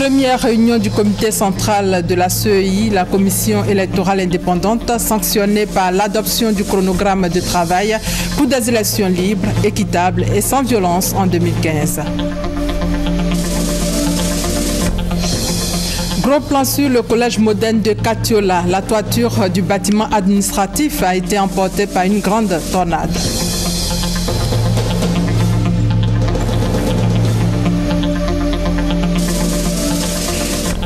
Première réunion du comité central de la CEI, la commission électorale indépendante, sanctionnée par l'adoption du chronogramme de travail pour des élections libres, équitables et sans violence en 2015. Gros plan sur le collège moderne de Katiola. La toiture du bâtiment administratif a été emportée par une grande tornade.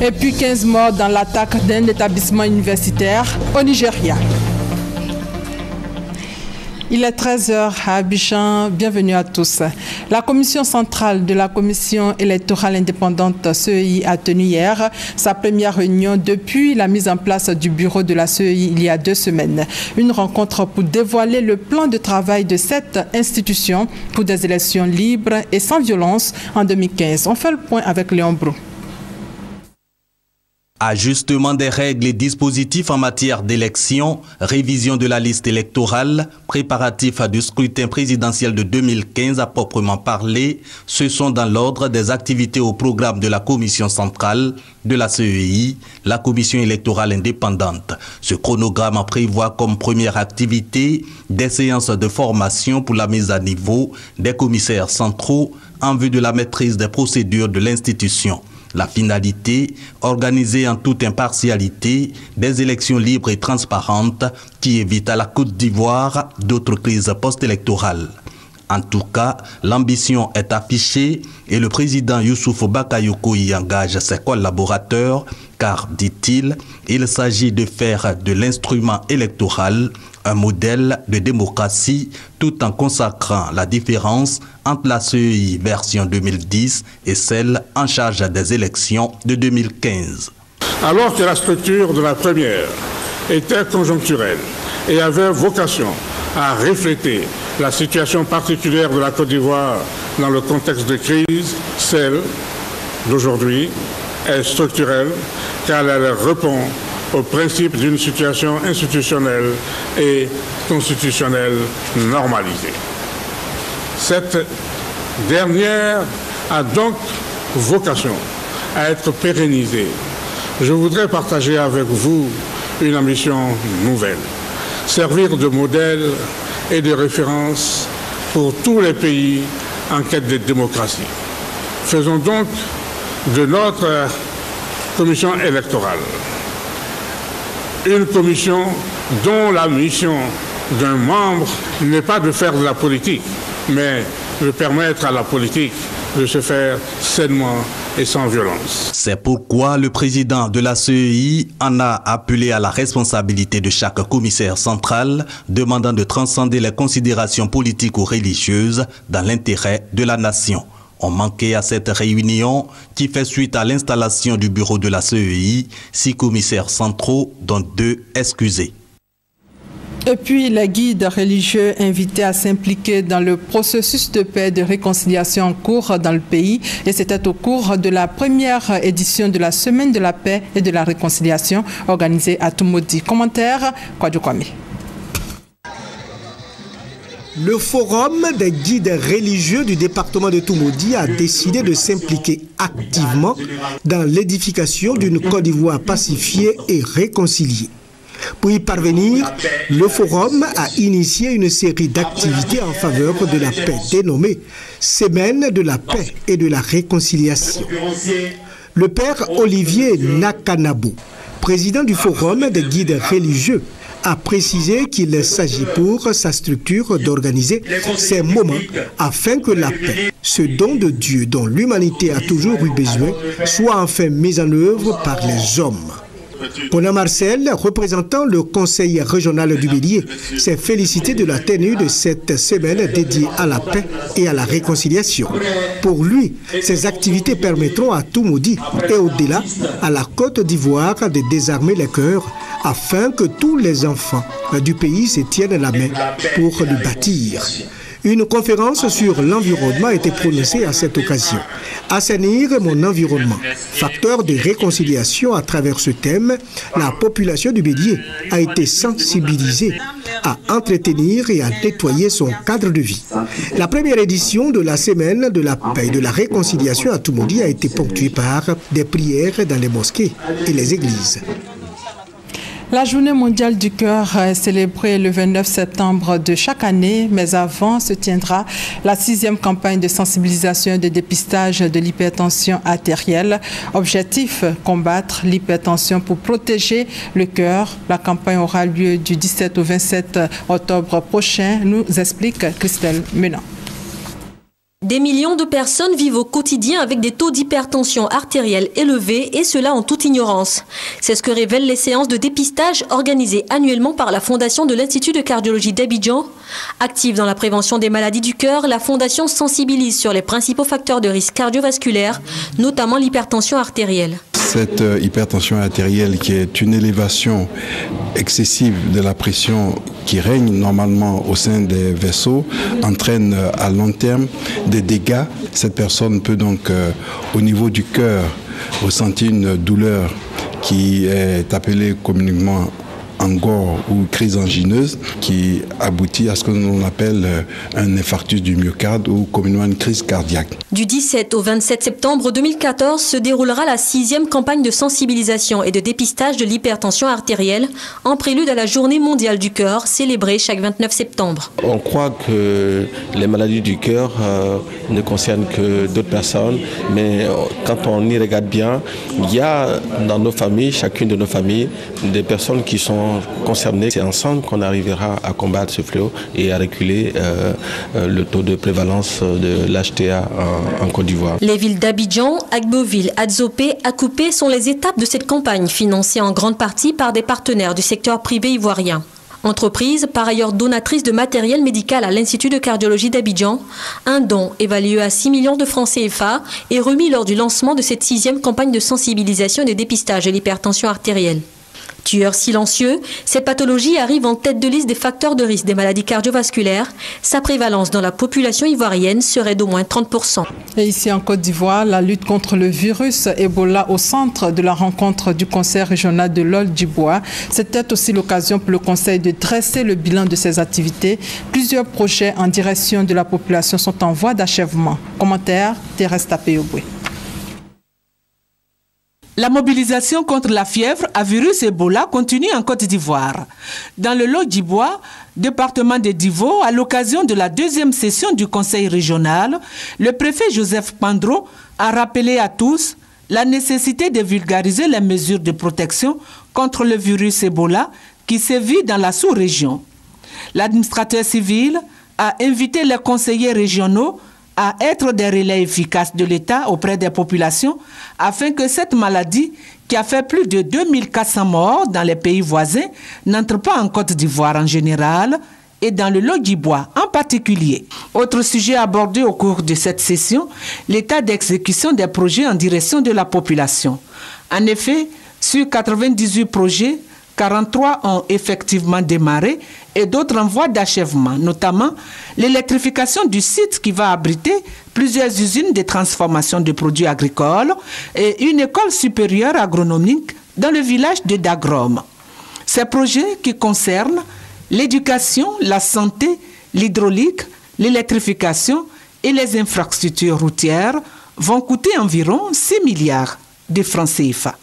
Et puis 15 morts dans l'attaque d'un établissement universitaire au Nigeria. Il est 13h à Abidjan. Bienvenue à tous. La commission centrale de la commission électorale indépendante CEI a tenu hier sa première réunion depuis la mise en place du bureau de la CEI il y a 2 semaines. Une rencontre pour dévoiler le plan de travail de cette institution pour des élections libres et sans violence en 2015. On fait le point avec Léon Brou. Ajustement des règles et dispositifs en matière d'élection, révision de la liste électorale, préparatifs du scrutin présidentiel de 2015 à proprement parler, ce sont dans l'ordre des activités au programme de la commission centrale de la CEI, la commission électorale indépendante. Ce chronogramme prévoit comme première activité des séances de formation pour la mise à niveau des commissaires centraux en vue de la maîtrise des procédures de l'institution. La finalité, organiser en toute impartialité des élections libres et transparentes qui évitent à la Côte d'Ivoire d'autres crises post-électorales. En tout cas, l'ambition est affichée et le président Youssoufou Bakayoko y engage ses collaborateurs car, dit-il, il s'agit de faire de l'instrument électoral un modèle de démocratie tout en consacrant la différence entre la CEI version 2010 et celle en charge des élections de 2015. Alors que la structure de la première était conjoncturelle et avait vocation à refléter la situation particulière de la Côte d'Ivoire dans le contexte de crise, celle d'aujourd'hui est structurelle car elle répond au principe d'une situation institutionnelle et constitutionnelle normalisée. Cette dernière a donc vocation à être pérennisée. Je voudrais partager avec vous une ambition nouvelle, servir de modèle et de référence pour tous les pays en quête de démocratie. Faisons donc de notre commission électorale une commission dont la mission d'un membre n'est pas de faire de la politique, mais de permettre à la politique de se faire sainement et sans violence. C'est pourquoi le président de la CEI en a appelé à la responsabilité de chaque commissaire central, demandant de transcender les considérations politiques ou religieuses dans l'intérêt de la nation. On manquait à cette réunion qui fait suite à l'installation du bureau de la CEI, 6 commissaires centraux, dont 2 excusés. Et puis, les guides religieux invités à s'impliquer dans le processus de paix et de réconciliation en cours dans le pays. Et c'était au cours de la première édition de la Semaine de la paix et de la réconciliation organisée à Toumoudi. Commentaire, Kwadjo Kwame. Le forum des guides religieux du département de Toumoudi a décidé de s'impliquer activement dans l'édification d'une Côte d'Ivoire pacifiée et réconciliée. Pour y parvenir, le forum a initié une série d'activités en faveur de la paix dénommée Semaine de la paix et de la réconciliation. Le père Olivier Nakanabo, président du forum des guides religieux, a précisé qu'il s'agit pour sa structure d'organiser ces moments afin que la paix, ce don de Dieu dont l'humanité a toujours eu besoin, soit enfin mise en œuvre par les hommes. Pona Marcel, représentant le conseil régional du Bélier, s'est félicité de la tenue de cette semaine dédiée à la paix et à la réconciliation. Pour lui, ces activités permettront à Toumoudi et au-delà, à la Côte d'Ivoire, de désarmer les cœurs afin que tous les enfants du pays se tiennent la main pour le bâtir. Une conférence sur l'environnement a été prononcée à cette occasion. Assainir mon environnement, facteur de réconciliation à travers ce thème, la population du Bélier a été sensibilisée à entretenir et à nettoyer son cadre de vie. La première édition de la semaine de la paix et de la réconciliation à Toumoudi a été ponctuée par des prières dans les mosquées et les églises. La journée mondiale du cœur est célébrée le 29 septembre de chaque année, mais avant se tiendra la 6e campagne de sensibilisation et de dépistage de l'hypertension artérielle. Objectif, combattre l'hypertension pour protéger le cœur. La campagne aura lieu du 17 au 27 octobre prochain, nous explique Christelle Menant. Des millions de personnes vivent au quotidien avec des taux d'hypertension artérielle élevés et cela en toute ignorance. C'est ce que révèlent les séances de dépistage organisées annuellement par la Fondation de l'Institut de cardiologie d'Abidjan. Active dans la prévention des maladies du cœur, la Fondation sensibilise sur les principaux facteurs de risque cardiovasculaire, notamment l'hypertension artérielle. Cette hypertension artérielle qui est une élévation excessive de la pression qui règne normalement au sein des vaisseaux entraîne à long terme des dégâts. Cette personne peut donc au niveau du cœur ressentir une douleur qui est appelée communément angor ou crise angineuse qui aboutit à ce que l'on appelle un infarctus du myocarde ou communément une crise cardiaque. Du 17 au 27 septembre 2014 se déroulera la 6e campagne de sensibilisation et de dépistage de l'hypertension artérielle en prélude à la journée mondiale du cœur célébrée chaque 29 septembre. On croit que les maladies du cœur ne concernent que d'autres personnes, mais quand on y regarde bien, il y a dans nos familles, chacune de nos familles, des personnes qui sont concernés. C'est ensemble qu'on arrivera à combattre ce fléau et à reculer le taux de prévalence de l'HTA en Côte d'Ivoire. Les villes d'Abidjan, Agboville, Adzopé, Akupé sont les étapes de cette campagne financée en grande partie par des partenaires du secteur privé ivoirien. Entreprise, par ailleurs donatrice de matériel médical à l'Institut de cardiologie d'Abidjan, un don évalué à 6 millions de francs CFA est remis lors du lancement de cette 6e campagne de sensibilisation et de dépistage de l'hypertension artérielle. Tueur silencieux, cette pathologie arrive en tête de liste des facteurs de risque des maladies cardiovasculaires. Sa prévalence dans la population ivoirienne serait d'au moins 30%. Et ici en Côte d'Ivoire, la lutte contre le virus Ebola au centre de la rencontre du Conseil régional de l'Ol-du-Bois. C'était aussi l'occasion pour le Conseil de dresser le bilan de ses activités. Plusieurs projets en direction de la population sont en voie d'achèvement. Commentaire, Thérèse Tapéoboué. La mobilisation contre la fièvre à virus Ebola continue en Côte d'Ivoire. Dans le Lot-du-Bois, département de Divo, à l'occasion de la 2e session du Conseil régional, le préfet Joseph Pandro a rappelé à tous la nécessité de vulgariser les mesures de protection contre le virus Ebola qui sévit dans la sous-région. L'administrateur civil a invité les conseillers régionaux à être des relais efficaces de l'État auprès des populations afin que cette maladie, qui a fait plus de 2400 morts dans les pays voisins, n'entre pas en Côte d'Ivoire en général et dans le Lot-du-Bois en particulier. Autre sujet abordé au cours de cette session, l'état d'exécution des projets en direction de la population. En effet, sur 98 projets, 43 ont effectivement démarré et d'autres en voie d'achèvement, notamment l'électrification du site qui va abriter plusieurs usines de transformation de produits agricoles et une école supérieure agronomique dans le village de Dagrom. Ces projets qui concernent l'éducation, la santé, l'hydraulique, l'électrification et les infrastructures routières vont coûter environ 6 milliards de francs CFA.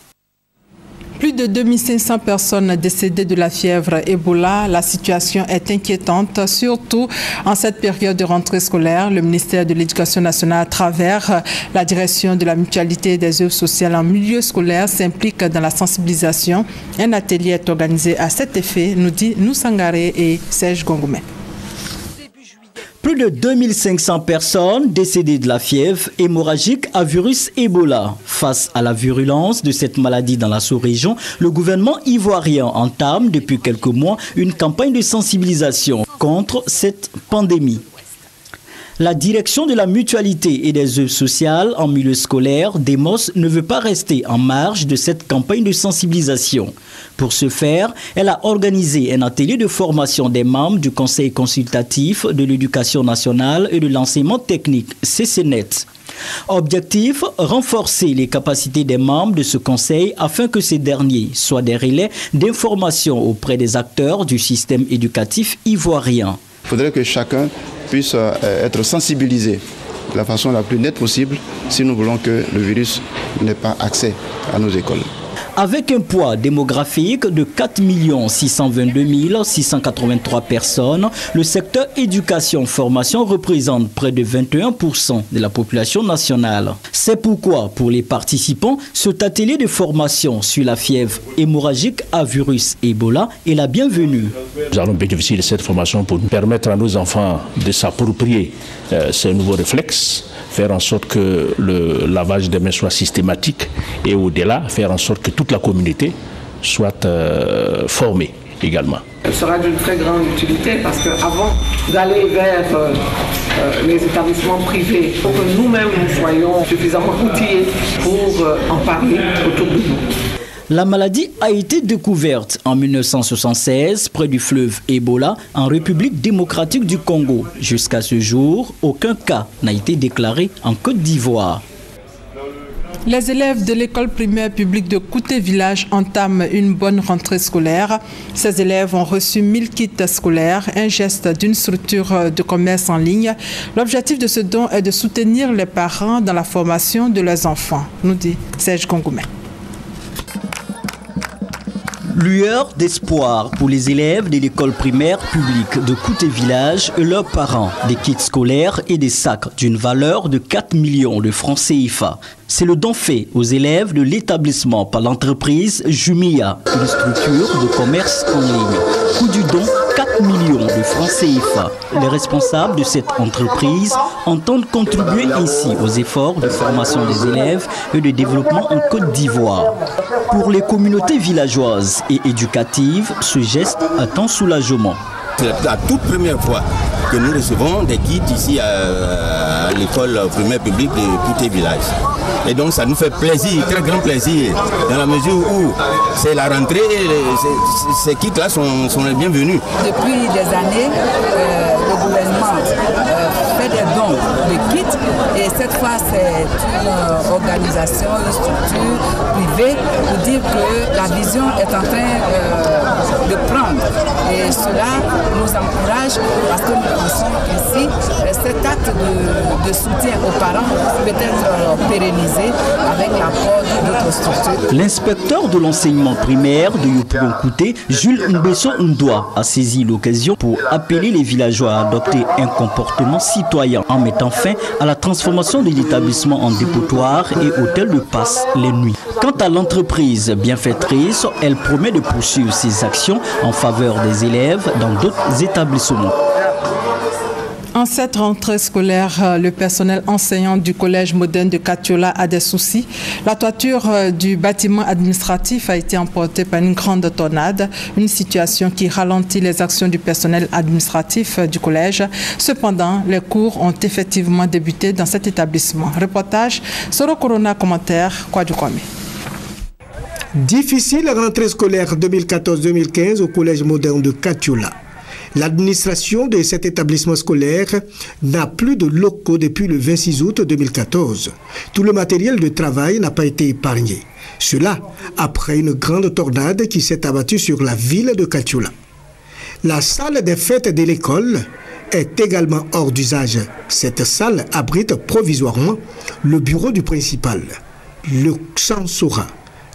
Plus de 2500 personnes décédées de la fièvre Ebola. La situation est inquiétante, surtout en cette période de rentrée scolaire. Le ministère de l'Éducation nationale, à travers la direction de la mutualité des œuvres sociales en milieu scolaire, s'implique dans la sensibilisation. Un atelier est organisé à cet effet, nous dit Noussangaré et Serge Gongoumé. Plus de 2500 personnes décédées de la fièvre hémorragique à virus Ebola. Face à la virulence de cette maladie dans la sous-région, le gouvernement ivoirien entame depuis quelques mois une campagne de sensibilisation contre cette pandémie. La direction de la mutualité et des œuvres sociales en milieu scolaire, DEMOS, ne veut pas rester en marge de cette campagne de sensibilisation. Pour ce faire, elle a organisé un atelier de formation des membres du Conseil consultatif de l'éducation nationale et de l'enseignement technique, CCNET. Objectif, renforcer les capacités des membres de ce conseil afin que ces derniers soient des relais d'information auprès des acteurs du système éducatif ivoirien. Il faudrait que chacun puisse être sensibilisé de la façon la plus nette possible si nous voulons que le virus n'ait pas accès à nos écoles. Avec un poids démographique de 4 622 683 personnes, le secteur éducation-formation représente près de 21% de la population nationale. C'est pourquoi, pour les participants, cet atelier de formation sur la fièvre hémorragique à virus Ebola est la bienvenue. Nous allons bénéficier de cette formation pour permettre à nos enfants de s'approprier ces nouveaux réflexes, faire en sorte que le lavage des mains soit systématique et au-delà, faire en sorte que toute la communauté soit formée également. Ce sera d'une très grande utilité parce qu'avant d'aller vers les établissements privés, il faut que nous-mêmes nous soyons suffisamment outillés pour en parler autour de nous. La maladie a été découverte en 1976 près du fleuve Ebola en République démocratique du Congo. Jusqu'à ce jour, aucun cas n'a été déclaré en Côte d'Ivoire. Les élèves de l'école primaire publique de Kouté Village entament une bonne rentrée scolaire. Ces élèves ont reçu 1000 kits scolaires, un geste d'une structure de commerce en ligne. L'objectif de ce don est de soutenir les parents dans la formation de leurs enfants, nous dit Serge Kongoumé. Lueur d'espoir pour les élèves de l'école primaire publique de Kouté Village et leurs parents. Des kits scolaires et des sacs d'une valeur de 4 millions de francs CFA. C'est le don fait aux élèves de l'établissement par l'entreprise Jumia, une structure de commerce en ligne. Coût du don, 4 millions de francs CFA. Les responsables de cette entreprise entendent contribuer ainsi aux efforts de formation des élèves et de développement en Côte d'Ivoire. Pour les communautés villageoises et éducatives, ce geste attend soulagement. C'est la toute première fois que nous recevons des kits ici à l'école primaire publique de Kouté Village. Et donc ça nous fait plaisir, très grand plaisir, dans la mesure où c'est la rentrée, ces kits-là sont les bienvenus. Depuis des années, le gouvernement fait des dons de kits et cette fois c'est une organisation, une structure privée pour dire que la vision est en train de prendre. Et cela nous encourage parce que nous pensons qu'ici, cet acte de soutien aux parents peut être pérennisé avec l'apport d'autres structures. L'inspecteur de l'enseignement primaire de Yopougon-Kouté, Jules Mbesso Ndoa, a saisi l'occasion pour appeler les villageois à adopter un comportement citoyen en mettant fin à la transformation de l'établissement en dépotoir et hôtel de passe les nuits. Quant à l'entreprise bienfaitrice, elle promet de poursuivre ses actions en faveur des élèves dans d'autres établissements. En cette rentrée scolaire, le personnel enseignant du collège moderne de Katiola a des soucis. La toiture du bâtiment administratif a été emportée par une grande tornade, une situation qui ralentit les actions du personnel administratif du collège. Cependant, les cours ont effectivement débuté dans cet établissement. Reportage, Soro Corona, commentaire, Kwadju Kwame. Difficile rentrée scolaire 2014-2015 au collège moderne de Katiola. L'administration de cet établissement scolaire n'a plus de locaux depuis le 26 août 2014. Tout le matériel de travail n'a pas été épargné. Cela après une grande tornade qui s'est abattue sur la ville de Katiola. La salle des fêtes de l'école est également hors d'usage. Cette salle abrite provisoirement le bureau du principal, le Sansora,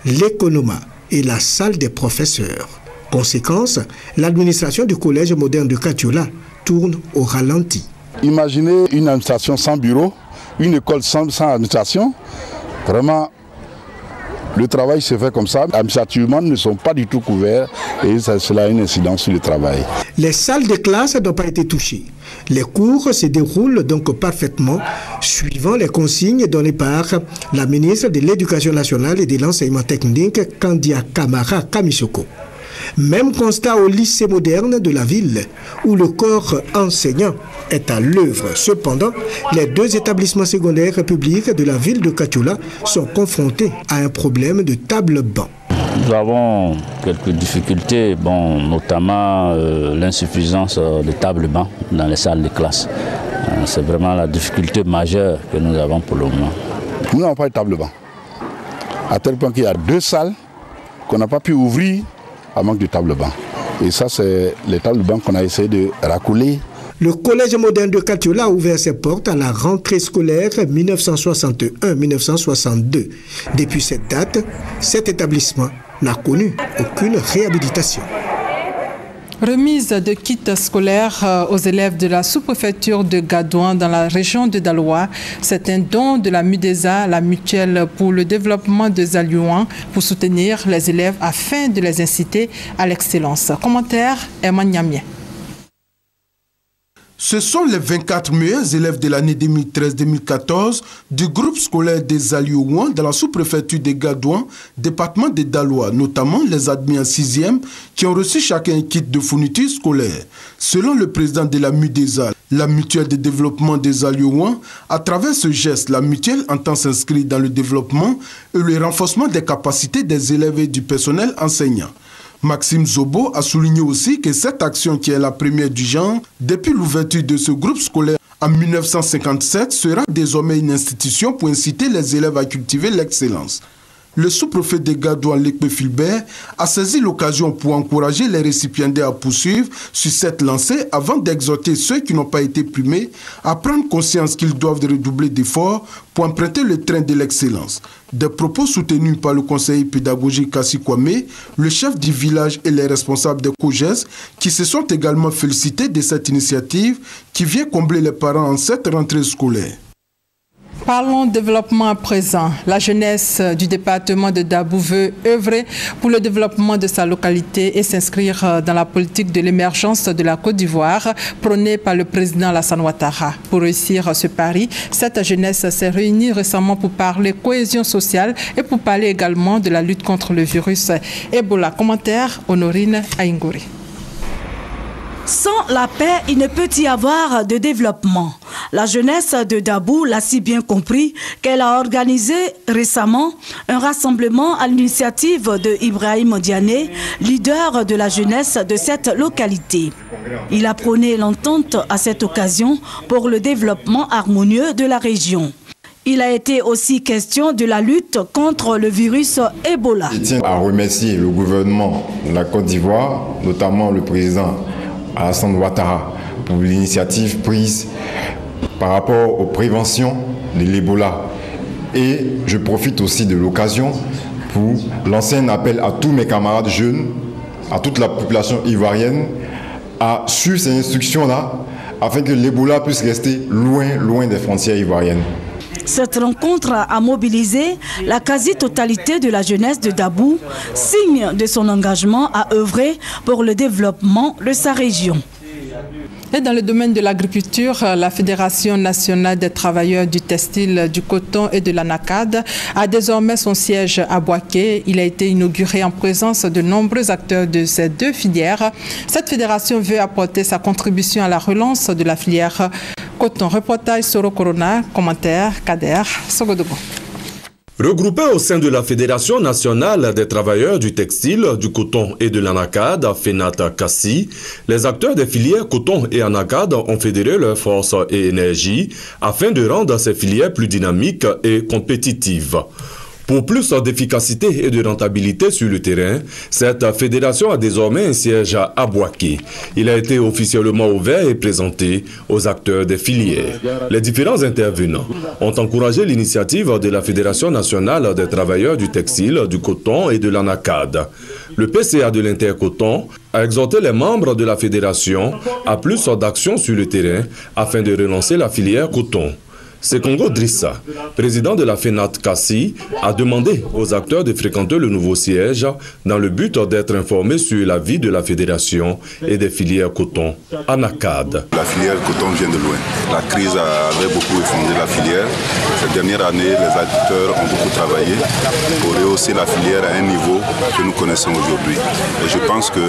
l'économa et la salle des professeurs. Conséquence, l'administration du collège moderne de Katiola tourne au ralenti. Imaginez une administration sans bureau, une école sans administration. Vraiment, le travail se fait comme ça. Administrativement, ne sont pas du tout couverts et cela a une incidence sur le travail. Les salles de classe n'ont pas été touchées. Les cours se déroulent donc parfaitement, suivant les consignes données par la ministre de l'Éducation nationale et de l'enseignement technique, Kandia Kamara Kamisoko. Même constat au lycée moderne de la ville, où le corps enseignant est à l'œuvre. Cependant, les deux établissements secondaires publics de la ville de Katiola sont confrontés à un problème de table-banc. Nous avons quelques difficultés, notamment l'insuffisance de tables-bancs dans les salles de classe. C'est vraiment la difficulté majeure que nous avons pour le moment. Nous n'avons pas de table-banc. À tel point qu'il y a 2 salles qu'on n'a pas pu ouvrir à manque de table-banc. Et ça, c'est les tables-bancs qu'on a essayé de racouler. Le collège moderne de Katiola a ouvert ses portes à la rentrée scolaire 1961-1962. Depuis cette date, cet établissement n'a connu aucune réhabilitation. Remise de kits scolaires aux élèves de la sous-préfecture de Gadouan dans la région de Daloa. C'est un don de la MUDESA, la mutuelle pour le développement de Zalouan, pour soutenir les élèves afin de les inciter à l'excellence. Commentaire, Herman Niamien. Ce sont les 24 meilleurs élèves de l'année 2013-2014 du groupe scolaire des Aliouans dans la sous-préfecture de Gadouan, département de Daloa, notamment les admis en 6e, qui ont reçu chacun un kit de fourniture scolaire. Selon le président de la MUDESA, la mutuelle de développement des Aliouans, à travers ce geste, la mutuelle entend s'inscrire dans le développement et le renforcement des capacités des élèves et du personnel enseignant. Maxime Zobo a souligné aussi que cette action, qui est la première du genre, depuis l'ouverture de ce groupe scolaire en 1957, sera désormais une institution pour inciter les élèves à cultiver l'excellence. Le sous-préfet de Gadouan, Lekpe Filbert, a saisi l'occasion pour encourager les récipiendaires à poursuivre sur cette lancée avant d'exhorter ceux qui n'ont pas été primés à prendre conscience qu'ils doivent redoubler d'efforts pour emprunter le train de l'excellence. Des propos soutenus par le conseiller pédagogique Kassi Kwame, le chef du village et les responsables des COGES qui se sont également félicités de cette initiative qui vient combler les parents en cette rentrée scolaire. Parlons développement à présent. La jeunesse du département de Dabou veut œuvrer pour le développement de sa localité et s'inscrire dans la politique de l'émergence de la Côte d'Ivoire prônée par le président Alassane Ouattara. Pour réussir ce pari, cette jeunesse s'est réunie récemment pour parler cohésion sociale et pour parler également de la lutte contre le virus Ebola. Commentaire, Honorine Aïngouri. Sans la paix, il ne peut y avoir de développement. La jeunesse de Dabou l'a si bien compris qu'elle a organisé récemment un rassemblement à l'initiative de Ibrahim Diané, leader de la jeunesse de cette localité. Il a prôné l'entente à cette occasion pour le développement harmonieux de la région. Il a été aussi question de la lutte contre le virus Ebola. Je tiens à remercier le gouvernement de la Côte d'Ivoire, notamment le président Alassane Ouattara, pour l'initiative prise par rapport aux préventions de l'Ebola. Et je profite aussi de l'occasion pour lancer un appel à tous mes camarades jeunes, à toute la population ivoirienne, à suivre ces instructions-là, afin que l'Ebola puisse rester loin des frontières ivoiriennes. Cette rencontre a mobilisé la quasi-totalité de la jeunesse de Dabou, signe de son engagement à œuvrer pour le développement de sa région. Et dans le domaine de l'agriculture, la Fédération nationale des travailleurs du textile, du coton et de l'anacade a désormais son siège à Boaké. Il a été inauguré en présence de nombreux acteurs de ces deux filières. Cette fédération veut apporter sa contribution à la relance de la filière coton. Reportage Soro Corona, commentaire Kader Sogodogo. Regroupés au sein de la Fédération nationale des travailleurs du textile, du coton et de l'anacade, FENAT Kassi, les acteurs des filières coton et anacade ont fédéré leurs forces et énergies afin de rendre ces filières plus dynamiques et compétitives. Pour plus d'efficacité et de rentabilité sur le terrain, cette fédération a désormais un siège à Boaké. Il a été officiellement ouvert et présenté aux acteurs des filières. Les différents intervenants ont encouragé l'initiative de la Fédération nationale des travailleurs du textile, du coton et de l'anacade. Le PCA de l'Intercoton a exhorté les membres de la fédération à plus d'actions sur le terrain afin de relancer la filière coton. Sekongo Drissa, président de la FENAT Kassi, a demandé aux acteurs de fréquenter le nouveau siège dans le but d'être informés sur la vie de la fédération et des filières coton anacade. La filière coton vient de loin. La crise avait beaucoup effondré la filière. Cette dernière année, les acteurs ont beaucoup travaillé pour rehausser la filière à un niveau que nous connaissons aujourd'hui. Et je pense que,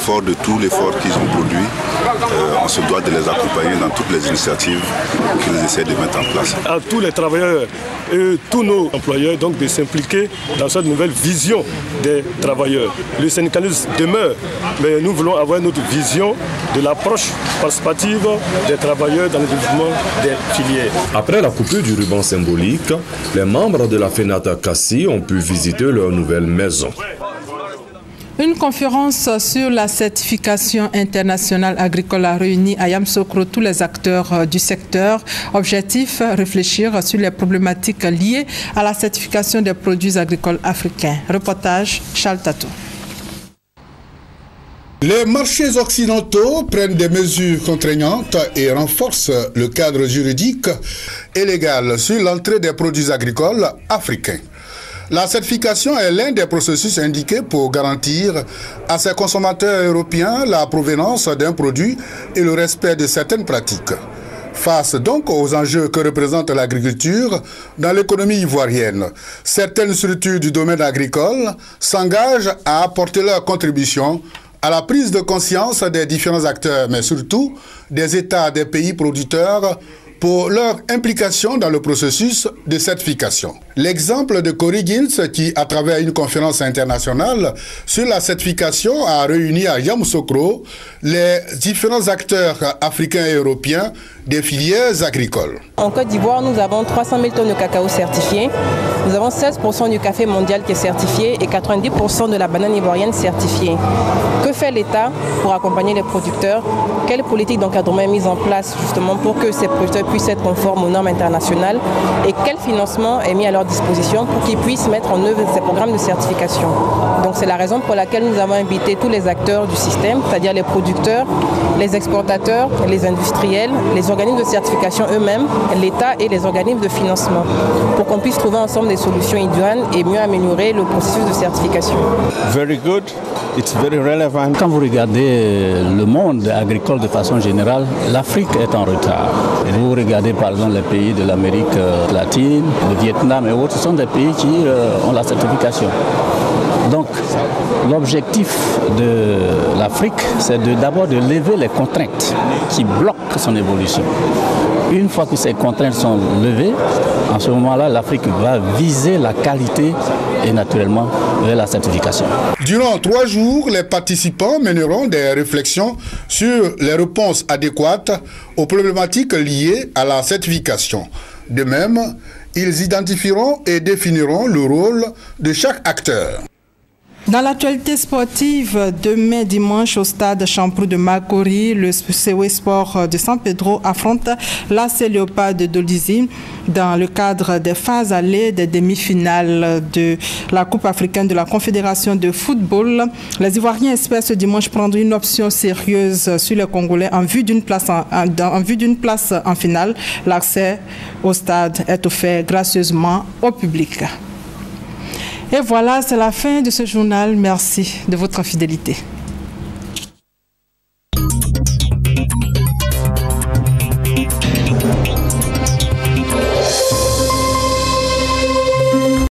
fort de tout l'effort qu'ils ont produit, on se doit de les accompagner dans toutes les initiatives qu'ils essaient de mettre en place. À tous les travailleurs et tous nos employeurs donc de s'impliquer dans cette nouvelle vision des travailleurs. Le syndicalisme demeure, mais nous voulons avoir notre vision de l'approche participative des travailleurs dans le développement des filières. Après la coupure du ruban symbolique, les membres de la FENATA Kassi ont pu visiter leur nouvelle maison. Une conférence sur la certification internationale agricole a réuni à Yamoussoukro tous les acteurs du secteur. Objectif, réfléchir sur les problématiques liées à la certification des produits agricoles africains. Reportage, Charles Tatou. Les marchés occidentaux prennent des mesures contraignantes et renforcent le cadre juridique et légal sur l'entrée des produits agricoles africains. La certification est l'un des processus indiqués pour garantir à ses consommateurs européens la provenance d'un produit et le respect de certaines pratiques. Face donc aux enjeux que représente l'agriculture dans l'économie ivoirienne, certaines structures du domaine agricole s'engagent à apporter leur contribution à la prise de conscience des différents acteurs, mais surtout des États des pays producteurs pour leur implication dans le processus de certification. L'exemple de Cory Gins, qui, à travers une conférence internationale sur la certification, a réuni à Yamoussoukro les différents acteurs africains et européens des filières agricoles. En Côte d'Ivoire, nous avons 300 000 tonnes de cacao certifiées. Nous avons 16% du café mondial qui est certifié et 90% de la banane ivoirienne certifiée. Que fait l'État pour accompagner les producteurs? Quelle politique d'encadrement est mise en place justement pour que ces producteurs puissent être conformes aux normes internationales? Et quel financement est mis à leur disposition pour qu'ils puissent mettre en œuvre ces programmes de certification? Donc c'est la raison pour laquelle nous avons invité tous les acteurs du système, c'est-à-dire les producteurs, les exportateurs, les industriels, les organismes de certification eux-mêmes, l'État et les organismes de financement, pour qu'on puisse trouver ensemble des solutions idoines et mieux améliorer le processus de certification. Very good. It's very relevant. Quand vous regardez le monde agricole de façon générale, l'Afrique est en retard. Et vous regardez par exemple les pays de l'Amérique latine, le Vietnam et autres, ce sont des pays qui ont la certification. Donc, l'objectif de l'Afrique, c'est d'abord de lever les contraintes qui bloquent son évolution. Une fois que ces contraintes sont levées, en ce moment-là, l'Afrique va viser la qualité et naturellement vers la certification. Durant 3 jours, les participants mèneront des réflexions sur les réponses adéquates aux problématiques liées à la certification. De même, ils identifieront et définiront le rôle de chaque acteur. Dans l'actualité sportive, demain dimanche au stade Champrou de Makori, le CW Sport de San Pedro affronte l'AS Léopard de Dolisie dans le cadre des phases allées des demi-finales de la Coupe africaine de la Confédération de football. Les Ivoiriens espèrent ce dimanche prendre une option sérieuse sur les Congolais en vue d'une place en finale. L'accès au stade est offert gracieusement au public. Et voilà, c'est la fin de ce journal. Merci de votre fidélité.